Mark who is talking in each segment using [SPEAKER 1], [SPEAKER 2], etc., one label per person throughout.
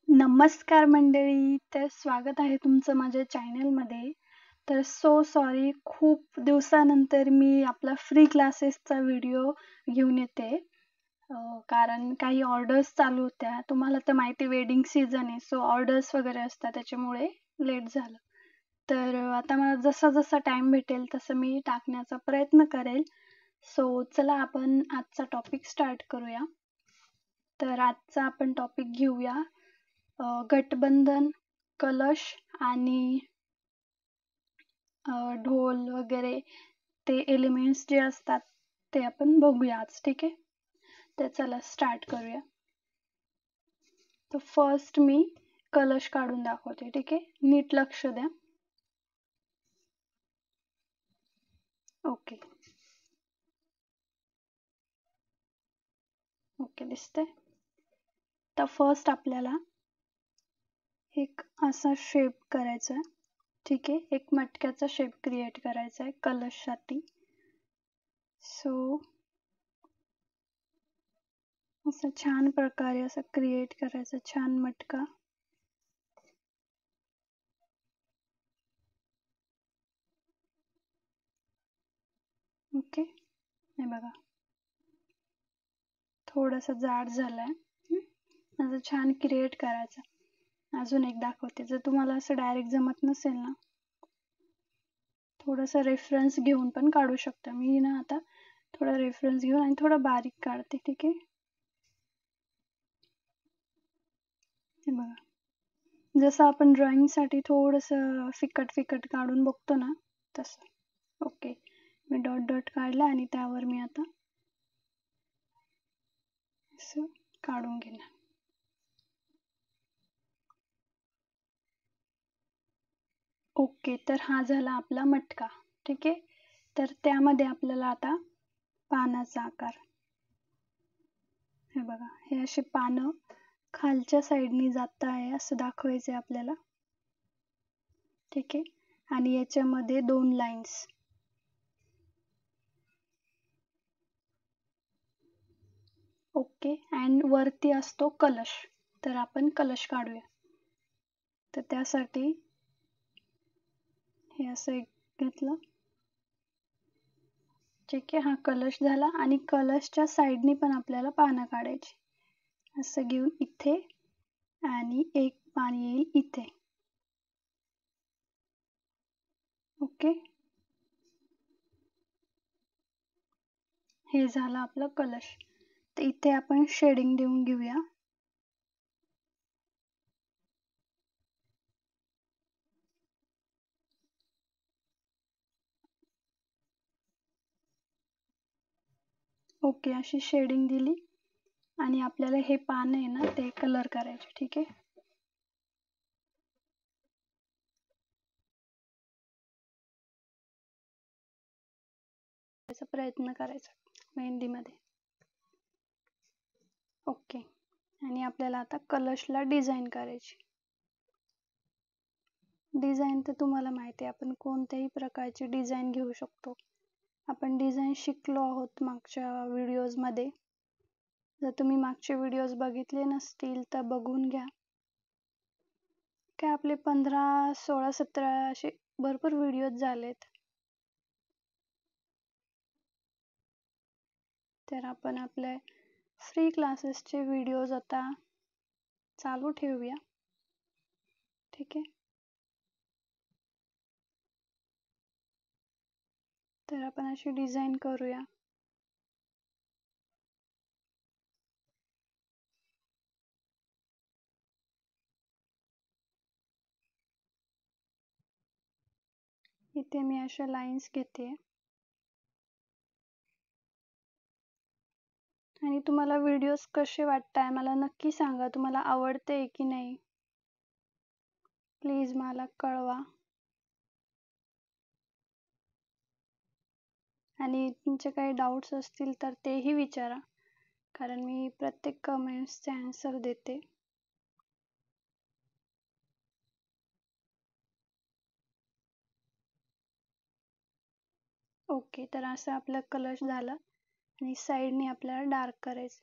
[SPEAKER 1] नमस्कार मंडळी, तर स्वागत आहे तुमचं माझ्या चॅनलमध्ये. तर सॉरी, खूप दिवसानंतर मी आपला फ्री क्लासेसचा व्हिडिओ घेऊन येते. कारण काही ऑर्डर्स चालू होत्या. तुम्हाला तर माहिती वेडिंग सीझन आहे, सो ऑर्डर्स वगैरे असतात, त्याच्यामुळे लेट झालं. तर आता मला जसा जसा टाइम भेटेल तसं मी टाकण्याचा प्रयत्न करेल. सो चला आपण आजचा टॉपिक स्टार्ट करूया. तर आजचा आपण टॉपिक घेऊया गठबंधन, कलश आणि ढोल वगैरे ते एलिमेंट्स जे असतात ते आपण बघूया आज. ठीक आहे, तर चला स्टार्ट करूया. तर फर्स्ट मी कलश काढून दाखवते. ठीक आहे, नीट लक्ष द्या. ओके ओके, दिसतंय. तर फर्स्ट आपल्याला एक असा शेप करायचा आहे. ठीक आहे, एक मटक्याचा शेप क्रिएट करायचा आहे कलशसाठी. सो असं छान प्रकारे असं क्रिएट करायचं छान मटका. ओके, हे बघा थोडासा जाड झालाय. असं छान क्रिएट करायचं. अजून एक दाखवते. जर तुम्हाला असं डायरेक्ट जमत नसेल ना, थोडासा रेफरन्स घेऊन पण काढू शकता. मी ना आता थोडा रेफरन्स घेऊन आणि थोडा बारीक काढते. ठीक आहे, हे बघा जसं आपण ड्रॉइंगसाठी थोडंसं फिकट फिकट काढून बघतो ना, तसं. ओके, मी डॉट डॉट काढला आणि त्यावर मी आता असं काढून घेणार. ओके, तर हा झाला आपला मटका. ठीक आहे, तर त्यामध्ये आपल्याला आता पानाचा आकार, हे बघा हे असे पानं खालच्या साईडनी जात आहे असं दाखवायचं आहे आपल्याला. ठीक आहे, आणि याच्यामध्ये 2 लाईन्स. ओके, अँड वरती असतो कलश. तर आपण कलश काढूया. तर त्यासाठी हे असं एक घेतलं. ठीक आहे, हा कलश झाला आणि कलशच्या साईडनी पण आपल्याला पानं काढायची. असं घेऊन इथे आणि एक पान येईल इथे. ओके, हे झालं आपलं कलश. तर इथे आपण शेडिंग देऊन घेऊया. ओके, अशी शेडिंग दिली आणि आपल्याला हे पान आहे ना ते कलर करायचे. ठीक आहे, त्याचा प्रयत्न करायचा मेहंदीमध्ये. ओके, आणि आपल्याला आता कलशला डिझाईन करायची. डिझाईन तर तुम्हाला माहिती आहे, आपण कोणत्याही प्रकारची डिझाईन घेऊ शकतो. आपण डिझाईन शिकलो आहोत मागच्या व्हिडिओजमध्ये. जर तुम्ही मागचे व्हिडिओज बघितले नसतील तर बघून घ्या. काय आपले 15, 16, 17 असे भरपूर व्हिडिओज झालेत. तर आपण आपले फ्री क्लासेसचे व्हिडिओज आता चालू ठेवूया. ठीक आहे, तर आपण अशी डिझाईन करूया. इथे मी अशा लाईन्स घेते. आणि तुम्हाला व्हिडिओज कसे वाटताय मला नक्की सांगा. तुम्हाला आवडते की नाही, प्लीज मला कळवा. आणि तुमचे काही डाऊट्स असतील तर तेही विचारा, कारण मी प्रत्येक कमेंट्सचे आन्सर देते. ओके, तर असं आपला कलश झाला आणि साईडने आपल्याला डार्क करायचं.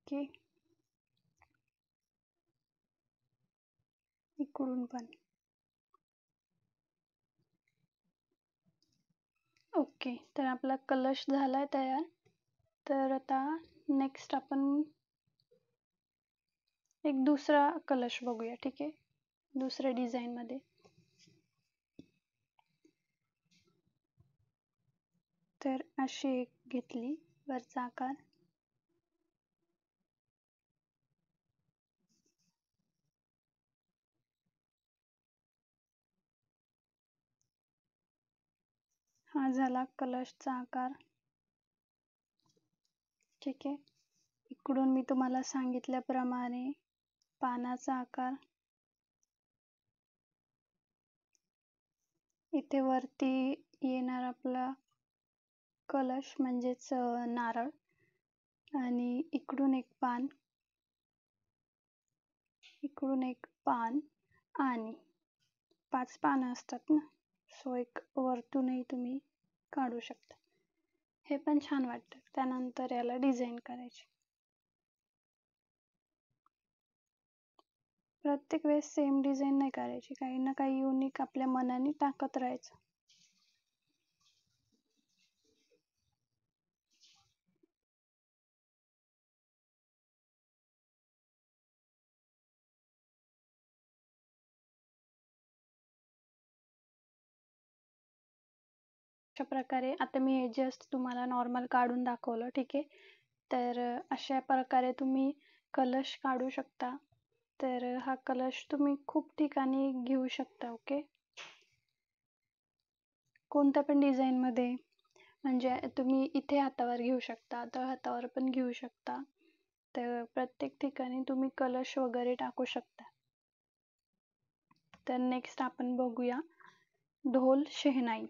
[SPEAKER 1] ओके, इकडून पण. ओके, तर आपला कलश झालाय तयार. तर आता नेक्स्ट आपण एक दुसरा कलश बघूया. ठीक आहे, दुसऱ्या डिझाईन मध्ये. तर अशी एक घेतली वरचा आकार. हा झाला कलशचा आकार. ठीक आहे, इकडून मी तुम्हाला सांगितल्याप्रमाणे पानाचा आकार. इथे वरती येणार आपला कलश म्हणजेच नारळ, आणि इकडून एक पान, इकडून एक पान, आणि 5 पानं असतात ना, सो एक वरतूनही तुम्ही काढू शकता. हे पण छान वाटतं. त्यानंतर याला डिझाईन करायची. प्रत्येक वेळेस सेम डिझाईन नाही करायची, काही ना काही युनिक आपल्या मनाने टाकत राहायचं. अशा प्रकारे आता मी हे जस्ट तुम्हाला नॉर्मल काढून दाखवलं. ठीक आहे, तर अशा प्रकारे तुम्ही कलश काढू शकता. तर हा कलश तुम्ही खूप ठिकाणी घेऊ शकता. ओके, कोणत्या पण डिझाईन मध्ये, म्हणजे तुम्ही इथे हातावर घेऊ शकता, तर हातावर पण घेऊ शकता. तर प्रत्येक ठिकाणी तुम्ही कलश वगैरे टाकू शकता. तर नेक्स्ट आपण बघूया ढोल शेहनाई.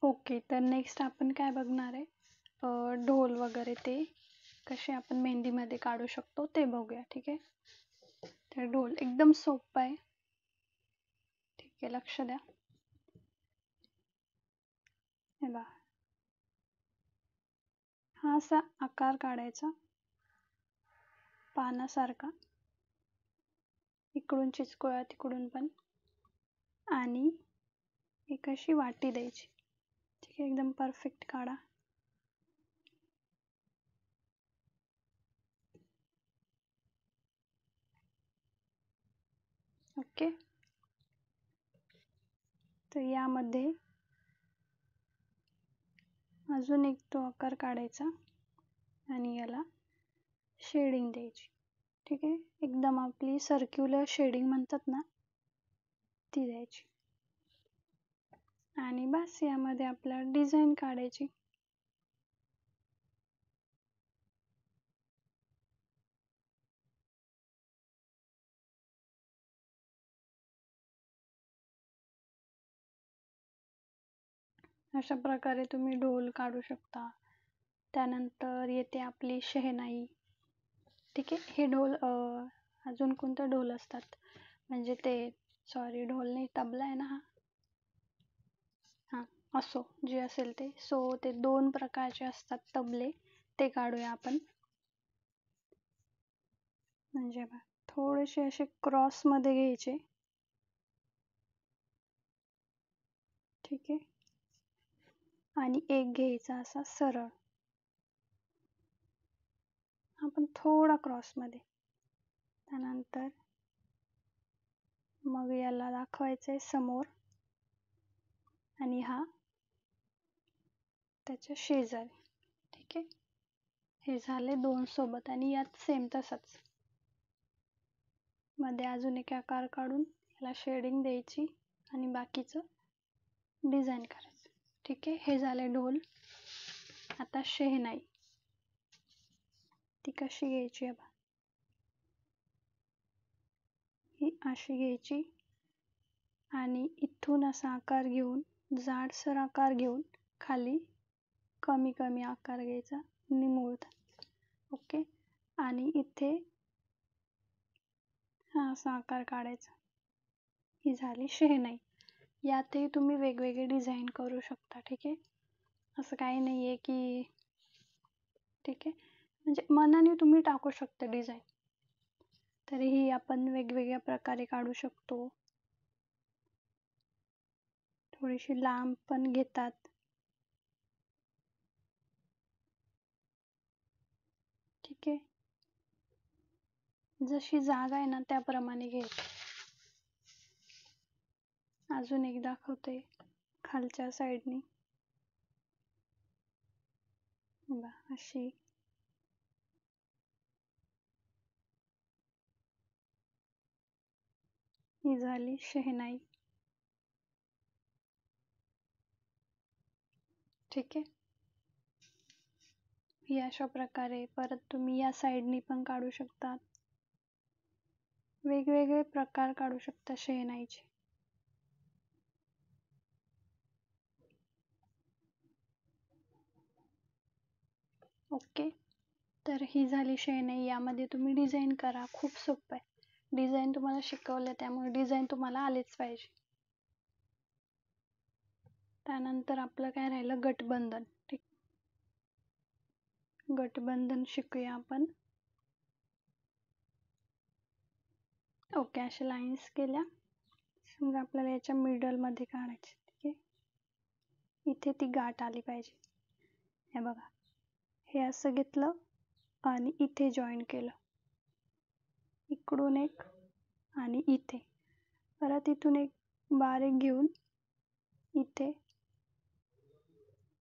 [SPEAKER 1] ओके, तर नेक्स्ट आपण काय बघणार आहे, ढोल वगैरे ते कसे आपण मेहंदीमध्ये काढू शकतो ते बघूया. ठीक आहे, तर ढोल एकदम सोपं आहे. ठीक आहे, लक्ष द्या. हे बघा, हा असा आकार काढायचा पानासारखा, इकडून चिचकोळा तिकडून पण, आणि एक अशी वाटी द्यायची. ठीक आहे, एकदम परफेक्ट काढा. ओके, तर यामध्ये अजून एक तो आकार काढायचा आणि याला शेडिंग द्यायची. ठीक आहे, एकदम आपली सर्क्युलर शेडिंग म्हणतात ना, ती द्यायची. आणि बस यामध्ये आपल्याला डिझाईन काढायची. अशा प्रकारे तुम्ही ढोल काढू शकता. त्यानंतर येते आपली शेहनाई. ठीक आहे, हे ढोल अजून कोणते ढोल असतात, म्हणजे ते सॉरी ढोल नाही, तबला आहे ना हा, असो जे असेल ते. सो ते 2 प्रकारचे असतात तबले, ते काढूया आपण. म्हणजे बघा, थोडेसे असे क्रॉस मध्ये घ्यायचे. ठीक आहे, आणि एक घ्यायचा असा सरळ, आपण थोडा क्रॉस मध्ये. त्यानंतर मग याला दाखवायचंय समोर, आणि हा त्याच्या शेजारी. ठीक आहे, हे झाले 2 सोबत. आणि यात सेम तसंच मध्ये अजून एक आकार काढून याला शेडिंग द्यायची आणि बाकीचं डिझाईन करायचं. ठीक आहे, हे झाले ढोल. आता शेहनाई, ती कशी घ्यायची बघा, ही अशी घ्यायची आणि इथून असा आकार घेऊन, जाडसर आकार घेऊन खाली कमी कमी आकार घ्यायचा निमुळता. ओके, आणि इथे हा असा आकार काढायचा. ही झाली शेहनाई. यातही तुम्ही वेगवेगळे डिझाईन करू शकता. ठीक आहे, असं काही नाही आहे की ठीक आहे. म्हणजे मनाने तुम्ही टाकू शकता डिझाईन. तरीही आपण वेगवेगळ्या प्रकारे काढू शकतो. थोडीशी लांब पण घेतात. ठीक आहे. जशी जागा आहे ना त्याप्रमाणे घ्यायची. अजून एक दाखवते खालच्या साईडनी. बघा अशी. ही झाली शहनाई. ठीक आहे. ही अशा प्रकारे परत तुम्ही या साईडनी पण काढू शकता. वेगवेगळे प्रकार काढू शकता शहनाईचे. ओके. तर ही झाली शहनाई. यामध्ये तुम्ही डिझाईन करा. खूप सोपं आहे. डिझाईन तुम्हाला शिकवलं त्यामुळे डिझाईन तुम्हाला आलेच पाहिजे. त्यानंतर आपलं काय राहिलं गटबंधन. ठीक. गटबंधन शिकूया आपण. ओके. अशा लाईन्स केल्या. समजा आपल्याला याच्या मिडलमध्ये काढायचे. ठीक आहे. इथे ती गाठ आली पाहिजे. हे बघा. हे असं घेतलं आणि इथे जॉईन केलं. इकडून एक आणि इथे. परत इथून एक बारीक घेऊन इथे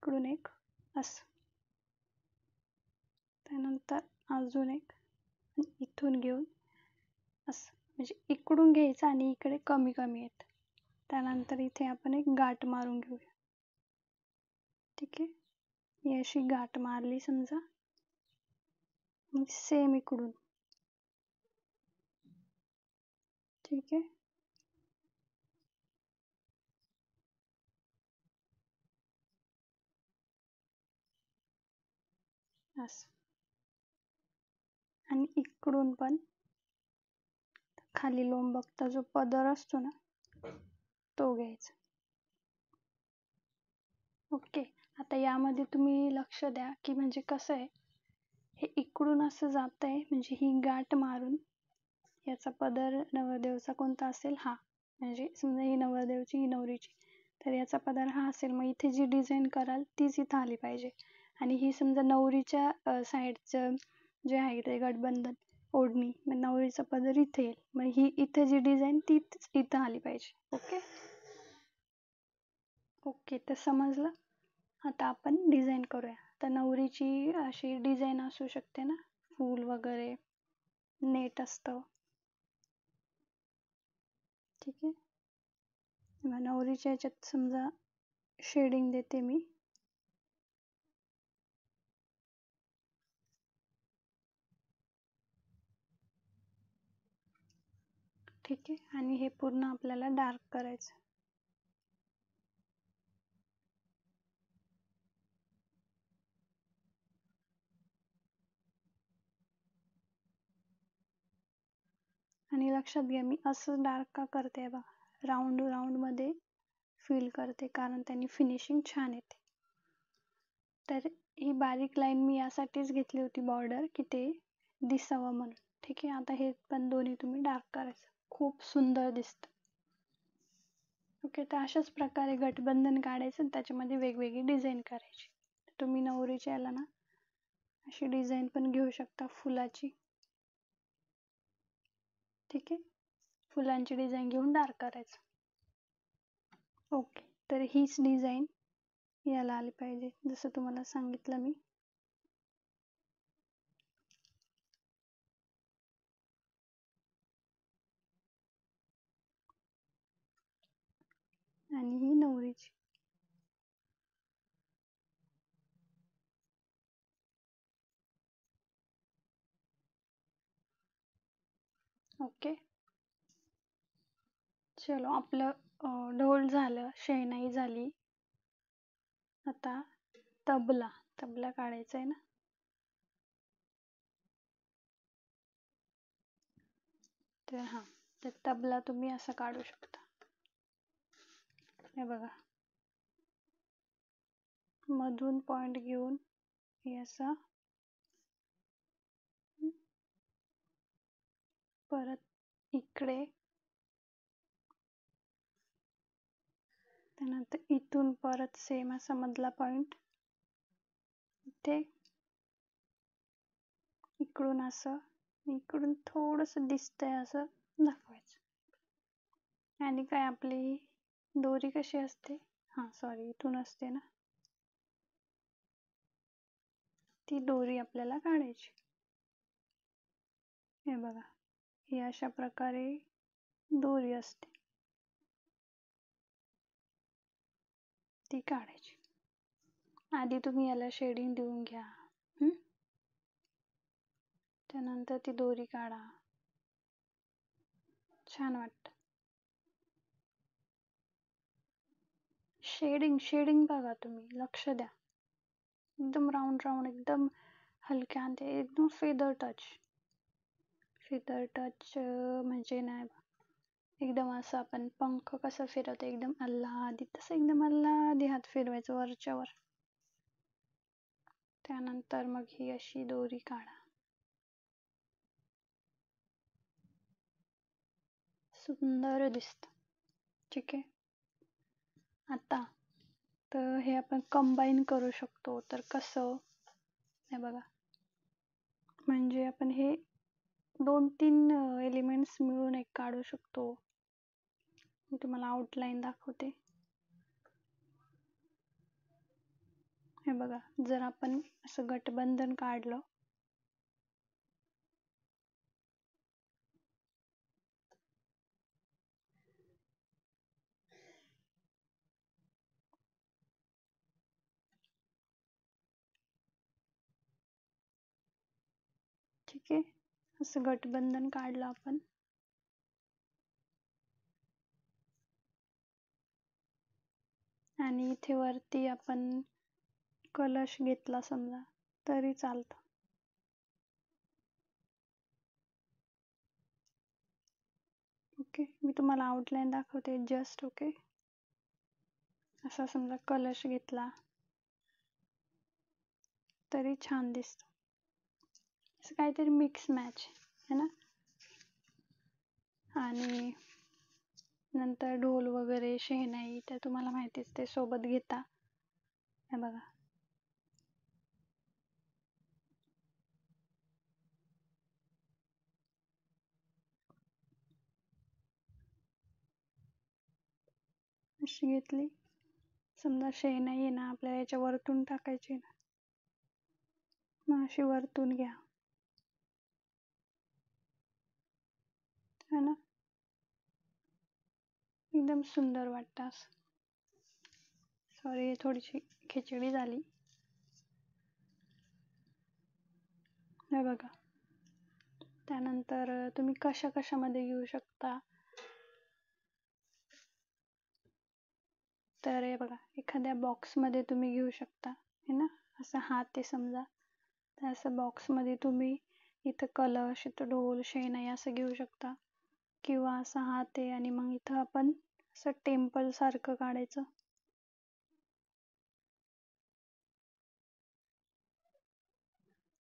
[SPEAKER 1] इकडून एक असं. त्यानंतर अजून एक इथून घेऊन असं. म्हणजे इकडून घ्यायचं आणि इकडे कमी कमी येत. त्यानंतर इथे आपण एक गाठ मारून घेऊया. ठीक आहे. ही अशी गाठ मारली समजा. सेम इकडून. ठीक आहे. असं. आणि इकडून पण खाली लोंबकचा जो पदर असतो ना तो घ्यायचा. ओके. आता यामध्ये तुम्ही लक्ष द्या की म्हणजे कसं आहे, हे इकडून असं जातंय म्हणजे ही गाठ मारून याचा पदर नवरदेवचा कोणता असेल हा. म्हणजे समजा ही नवरदेवची ही नवरीची. तर याचा पदर हा असेल. मग इथे जी डिझाईन कराल तीच इथं आली पाहिजे. आणि ही समजा नवरीच्या साईडचं जे आहे ते गठबंधन ओढणी. मग नवरीचा पदर इथे येईल. मग ही इथे जी डिझाईन तीच इथं आली पाहिजे. ओके. ओके. तर समजलं. आता आपण डिझाईन करूया. तर नवरीची अशी डिझाईन असू शकते ना, फूल वगैरे नेट असतं. ठीक आहे. मग नवरीच्या ह्याच्यात समजा शेडिंग देते मी. ठीक आहे. आणि हे पूर्ण आपल्याला डार्क करायचं. आणि लक्षात घ्या मी असं डार्क का करते बघा. राऊंड मध्ये फिल करते कारण त्यांनी फिनिशिंग छान येते. तर ही बारीक लाईन मी यासाठीच घेतली होती बॉर्डर की ते दिसावं म्हणून. ठीक आहे. आता हे पण दोन्ही तुम्ही डार्क करायचं. खूप सुंदर दिसतं. ओके. तर अशाच प्रकारे गठबंधन काढायचं आणि त्याच्यामध्ये वेगवेगळी डिझाईन करायची. तुम्ही नवरीच्या याला ना अशी डिझाईन पण घेऊ शकता फुलाची. ठीक आहे. फुलांची डिझाईन घेऊन डार्क करायचं. ओके. तर हीच डिझाईन याला आली पाहिजे जसं तुम्हाला सांगितलं मी. आणि ही नवरीची. ओके. चलो आपलं ढोल झालं, शहनाई झाली. आता तबला काढायचा आहे ना. तर तर तबला तुम्ही असं काढू शकता. हे बघा. मधून पॉइंट घेऊन हे असा परत इकडे, त्यानंतर इथून परत सेम असा मधला पॉइंट इथे, इकडून असं, इकडून थोडंसं दिसतंय असं दाखवायचं. आणि काय आपली दोरी कशी असते, सॉरी इथून असते ना, ती दोरी आपल्याला काढायची. हे बघा, ही अशा प्रकारे दोरी असते, ती काढायची. आधी तुम्ही याला शेडिंग देऊन घ्या. त्यानंतर ती दोरी काढा, छान वाटतं. शेडिंग बघा तुम्ही, लक्ष द्या. एकदम राऊंड एकदम हलक्या, ते एकदम फेदर टच म्हणजे नाही, एकदम असं आपण पंख कसं फिरवतो एकदम अल्लादी, तसं एकदम अल्लादी हात फिरवायचं वरच्यावर. त्यानंतर मग ही अशी दोरी काढा, सुंदर दिसतं. ठीक आहे. आता तर हे आपण कंबाईन करू शकतो. तर कसं, हे बघा, म्हणजे आपण हे 2-3 एलिमेंट्स मिळून एक काढू शकतो. मी तुम्हाला आउटलाईन दाखवते. हे बघा, जर आपण असं गठबंधन काढलं, ठीक आहे, असं गठबंधन काढलं आपण, आणि इथे वरती आपण कलश घेतला समजा तरी चालतं. ओके, मी तुम्हाला आउटलाईन दाखवते जस्ट. ओके, असा समजा कलश घेतला तरी छान दिसतो. असं काहीतरी मिक्स मॅच है ना. आणि नंतर ढोल वगैरे, शहनाई, तर तुम्हाला माहितीच, ते सोबत घेता. हे बघा, अशी घेतली समजा, शहनाई आहे ना आपल्याला याच्या वरतून टाकायची ना, मग अशी वरतून घ्या, है ना, एकदम सुंदर वाटतं असं. सॉरी, थोडीशी खिचडी झाली. हे बघा, त्यानंतर तुम्ही कशामध्ये घेऊ शकता, तर हे बघा, एखाद्या बॉक्समध्ये तुम्ही घेऊ शकता, है ना. असं हात आहे समजा, तर असं बॉक्समध्ये तुम्ही इथं कलश, इथं ढोल, शहनाई असं घेऊ शकता. किंवा असा हात आहे आणि मग इथं आपण असं टेम्पल सारखं काढायचं.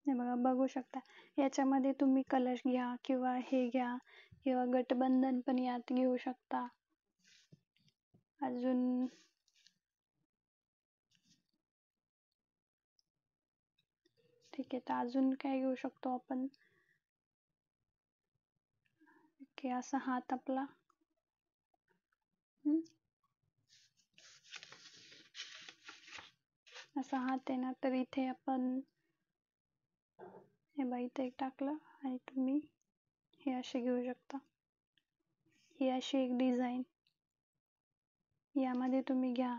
[SPEAKER 1] हे बघा, बघू शकता, याच्यामध्ये तुम्ही कलश घ्या किंवा हे घ्या, किंवा गठबंधन पण यात घेऊ शकता. अजून ठीक आहे, तर अजून काय घेऊ शकतो आपण, की असा हात आपला, असा हात आहे ना, तर इथे आपण हे बघा, इथे एक टाकलं आणि तुम्ही हे असे घेऊ शकता. ही अशी एक डिझाईन यामध्ये तुम्ही घ्या,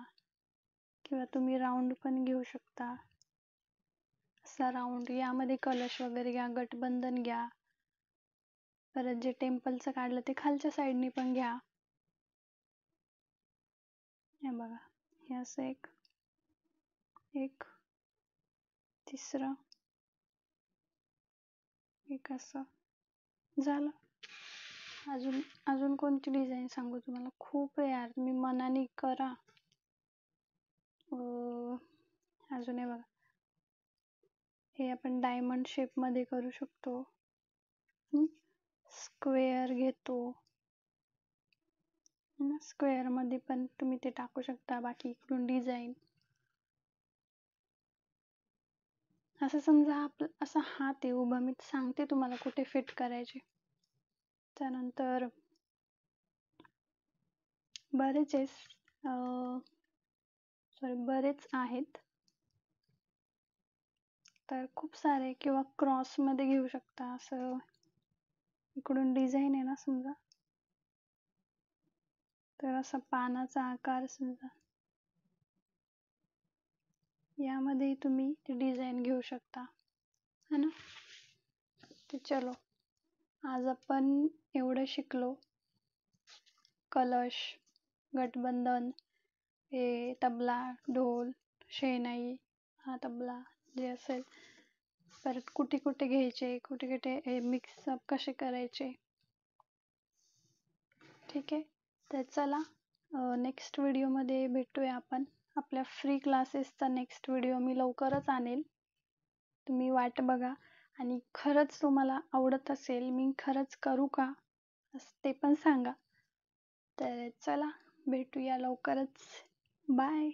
[SPEAKER 1] किंवा तुम्ही राऊंड पण घेऊ शकता. असा राऊंड, यामध्ये कलश वगैरे घ्या, गठबंधन घ्या. परत जे टेम्पलचं काढलं ते खालच्या साईडनी पण घ्या. हे बघा, हे असं एक तिसरं, एक असं झालं. अजून कोणती डिझाईन सांगू तुम्हाला, खूप आहे यार, तुम्ही मनाने करा. अजून हे बघा, हे आपण डायमंड शेप मध्ये करू शकतो. स्क्वेअर घेतो, स्क्वेअर मध्ये पण तुम्ही ते टाकू शकता. बाकी इकडून डिझाईन, असं समजा आपलं असा हात आहे उभा, मी सांगते तुम्हाला कुठे फिट करायचे. त्यानंतर बरेच आहेत, तर खूप सारे, किंवा क्रॉस मध्ये घेऊ शकता. असं इकडून डिझाईन आहे ना समजा, तर असा पानाचा आकार समजा, यामध्ये तुम्ही डिझाईन घेऊ शकता, है ना. तर चलो, आज आपण एवढं शिकलो. कलश, गठबंधन, हे तबला, ढोल, शेहनाई, हा तबला जे असेल, परत कुठे कुठे घ्यायचे, कुठे कुठे हे मिक्सअप कसे करायचे. ठीक आहे, तर चला नेक्स्ट व्हिडिओमध्ये भेटूया आपण. आपल्या फ्री क्लासेसचा नेक्स्ट व्हिडिओ मी लवकरच आणेल, तुम्ही वाट बघा. आणि खरंच तुम्हाला आवडत असेल, मी खरंच करू का ते पण सांगा. तर चला, भेटूया लवकरच. बाय.